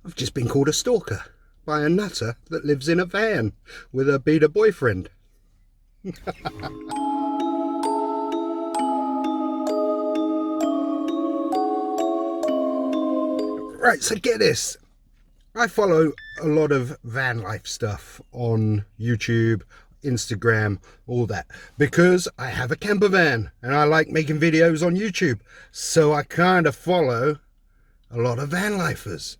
I've just been called a stalker by a nutter that lives in a van with a beta boyfriend. Right, so get this. I follow a lot of van life stuff on YouTube, Instagram, all that, because I have a camper van and I like making videos on YouTube. So I kind of follow a lot of van lifers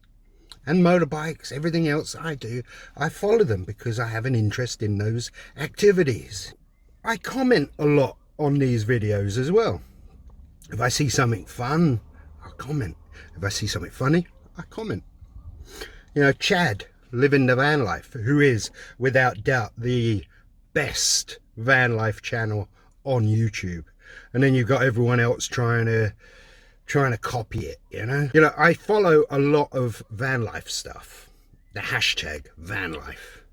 and motorbikes, everything else I do. I follow them because I have an interest in those activities. I comment a lot on these videos as well. If I see something fun, I'll comment. If I see something funny, I comment. You know, Chad, living the van life, who is without doubt the best van life channel on YouTube. And then you've got everyone else trying to copy it, you know. I follow a lot of van life stuff, the hashtag van life.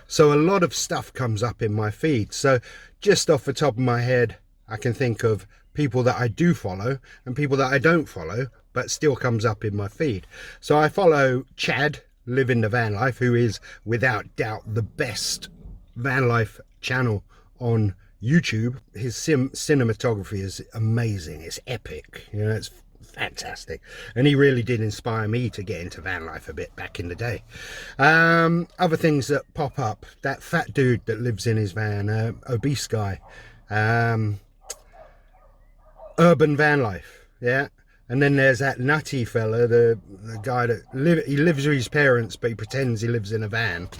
So a lot of stuff comes up in my feed. So just off the top of my head, I can think of people that I do follow and people that I don't follow, but still comes up in my feed. So I follow Chad, living the van life, who is without doubt the best van life channel on YouTube. His cinematography is amazing. It's epic, you know, it's fantastic, and he really did inspire me to get into van life a bit back in the day. Other things that pop up, that fat dude that lives in his van, obese guy, urban van life, yeah. And then there's that nutty fella, the guy that he lives with his parents, but he pretends he lives in a van.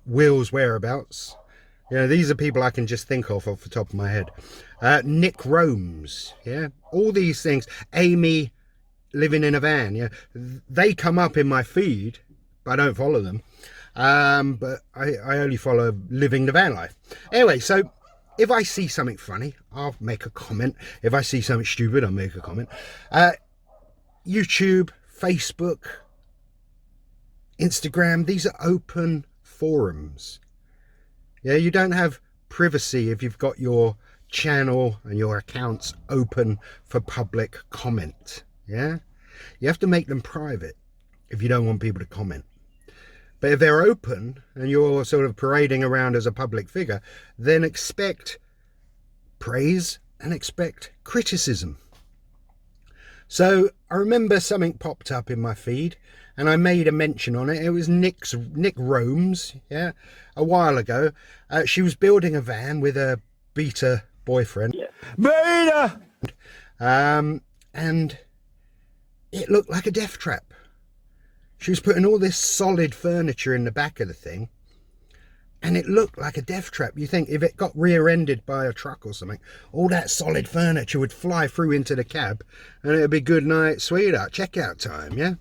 Will's whereabouts. You know, these are people I can just think of off the top of my head. Nic Roams, yeah. All these things. Amy, living in a van, yeah. They come up in my feed, but I don't follow them. But I only follow living the van life. Anyway, so if I see something funny, I'll make a comment. If I see something stupid, I'll make a comment. YouTube, Facebook, Instagram, these are open forums. Yeah, you don't have privacy if you've got your channel and your accounts open for public comment. Yeah, you have to make them private if you don't want people to comment. But if they're open and you're sort of parading around as a public figure, then expect praise and expect criticism. So I remember something popped up in my feed and I made a mention on it. It was Nic Roams, yeah, a while ago. She was building a van with a beta boyfriend. Yeah. Beta! And it looked like a death trap. She was putting all this solid furniture in the back of the thing, and it looked like a death trap. You think if it got rear-ended by a truck or something, all that solid furniture would fly through into the cab, and it would be good night, sweetheart, checkout time, yeah?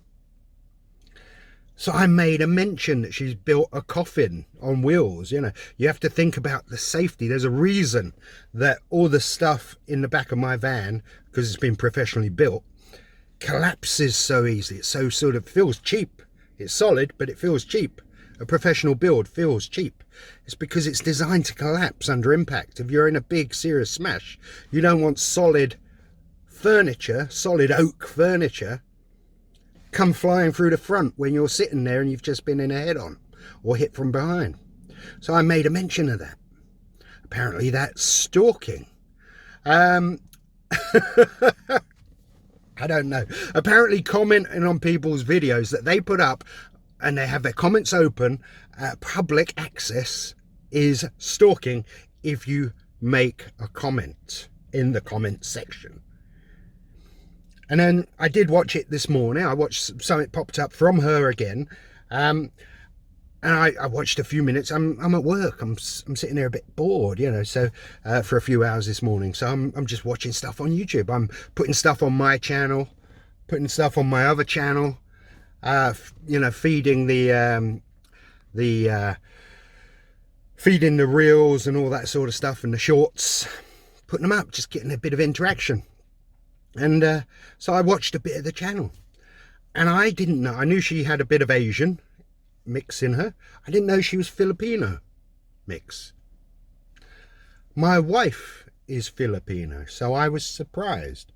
So I made a mention that she's built a coffin on wheels. You know, you have to think about the safety. There's a reason that all the stuff in the back of my van, because it's been professionally built, collapses so easily. It so sort of feels cheap. It's solid, but it feels cheap. A professional build feels cheap. It's because it's designed to collapse under impact. If you're in a big serious smash, you don't want solid furniture, solid oak furniture, come flying through the front when you're sitting there and you've just been in a head-on or hit from behind. So I made a mention of that. Apparently that's stalking. I don't know. Apparently commenting on people's videos that they put up and they have their comments open, public access, is stalking if you make a comment in the comment section. And then I did watch it this morning. I watched something popped up from her again. And I watched a few minutes. I'm at work. I'm sitting there a bit bored, you know, so for a few hours this morning. So I'm just watching stuff on YouTube. I'm putting stuff on my channel, putting stuff on my other channel, you know, feeding the reels and all that sort of stuff and the shorts, putting them up, just getting a bit of interaction. And so I watched a bit of the channel, and I didn't know. I knew she had a bit of Asian mix in her. I didn't know she was Filipino mix. My wife is Filipino, so I was surprised.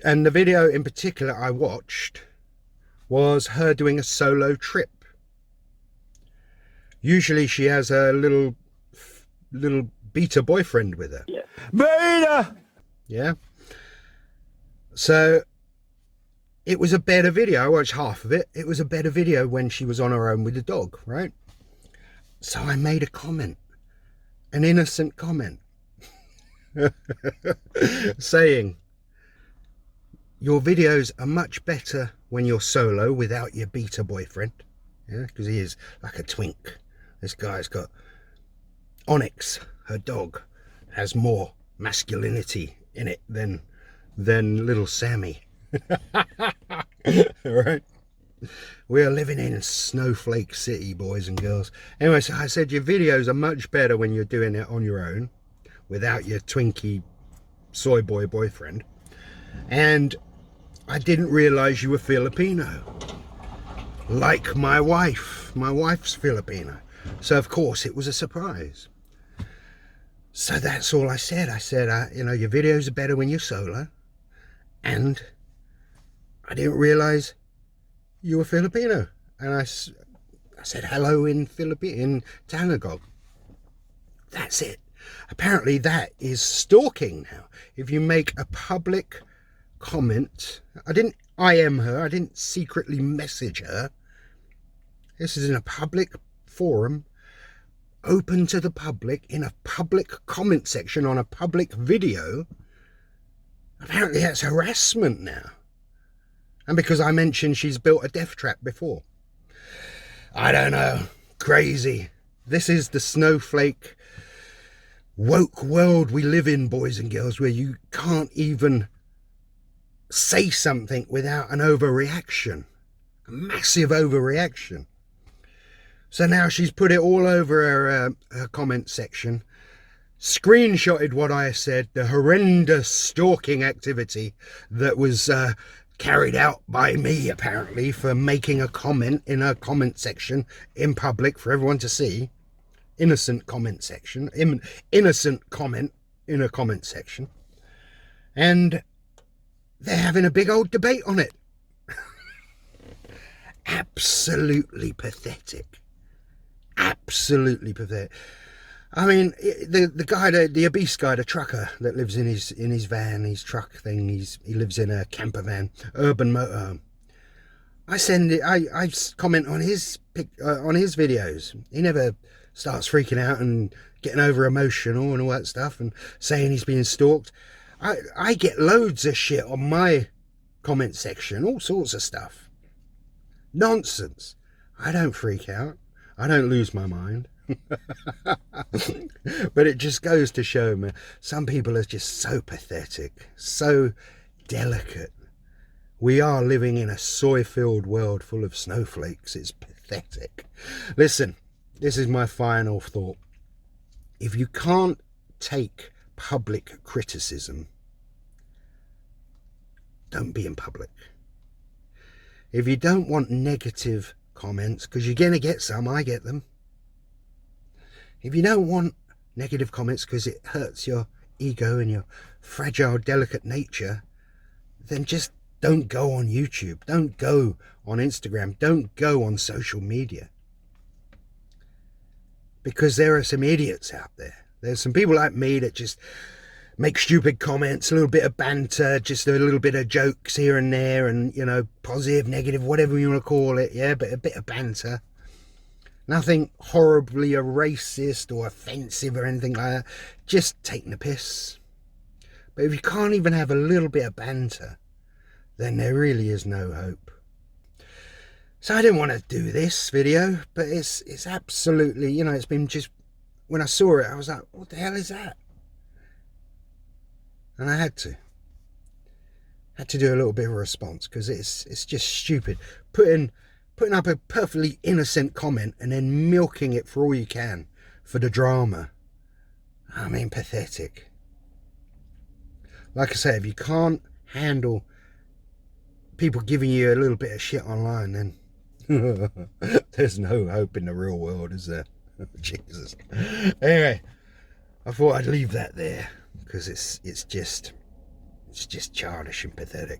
And the video in particular I watched was her doing a solo trip. Usually she has a little beta boyfriend with her. Yeah. Beta! Yeah. So it was a better video. I watched half of it. It was a better video when she was on her own with the dog, right? So I made a comment, an innocent comment, saying, your videos are much better when you're solo without your beta boyfriend. Yeah, because he is like a twink. This guy's got Onyx, her dog, has more masculinity in it than little Sammy. Right? We are living in Snowflake City, boys and girls. Anyway, so I said your videos are much better when you're doing it on your own without your twinky soy boy boyfriend. And I didn't realize you were Filipino. Like my wife. My wife's Filipino. So, of course, it was a surprise. So that's all I said. I said, you know, your videos are better when you're solo. And I didn't realize you were Filipino. And I said hello in Tagalog. That's it. Apparently that is stalking now. If you make a public comment, I didn't IM her, I didn't secretly message her. This is in a public forum, open to the public, in a public comment section on a public video. Apparently that's harassment now. And because I mentioned she's built a death trap before. I don't know. Crazy. This is the snowflake woke world we live in, boys and girls, where you can't even say something without an overreaction. A massive overreaction. So now she's put it all over her comment section. Screenshotted what I said, the horrendous stalking activity that was carried out by me, apparently, for making a comment in a comment section in public for everyone to see. Innocent comment section. Innocent comment in a comment section. And they're having a big old debate on it. Absolutely pathetic. Absolutely pathetic. I mean, the guy, the obese guy, the trucker that lives in his van, his truck thing. He lives in a camper van, urban motorhome. I comment on his videos. He never starts freaking out and getting over emotional and all that stuff and saying he's being stalked. I get loads of shit on my comment section, all sorts of stuff. Nonsense. I don't freak out. I don't lose my mind. But it just goes to show me some people are just so pathetic, so delicate. We are living in a soy-filled world full of snowflakes. It's pathetic. Listen, this is my final thought. If you can't take public criticism, don't be in public. If you don't want negative comments, because you're going to get some, I get them. If you don't want negative comments because it hurts your ego and your fragile, delicate nature, then just don't go on YouTube. Don't go on Instagram. Don't go on social media. Because there are some idiots out there. There's some people like me that just make stupid comments, a little bit of banter, just a little bit of jokes here and there, and, you know, positive, negative, whatever you want to call it, yeah, but a bit of banter. Nothing horribly racist or offensive or anything like that. Just taking the piss. But if you can't even have a little bit of banter, then there really is no hope. So I didn't want to do this video, but it's absolutely, you know, it's been just, when I saw it, I was like, what the hell is that? And I had to do a little bit of a response, because it's just stupid. Putting up a perfectly innocent comment and then milking it for all you can for the drama. I mean, pathetic. Like I say, if you can't handle people giving you a little bit of shit online, then there's no hope in the real world, is there? Jesus. Anyway, I thought I'd leave that there, because it's just childish and pathetic.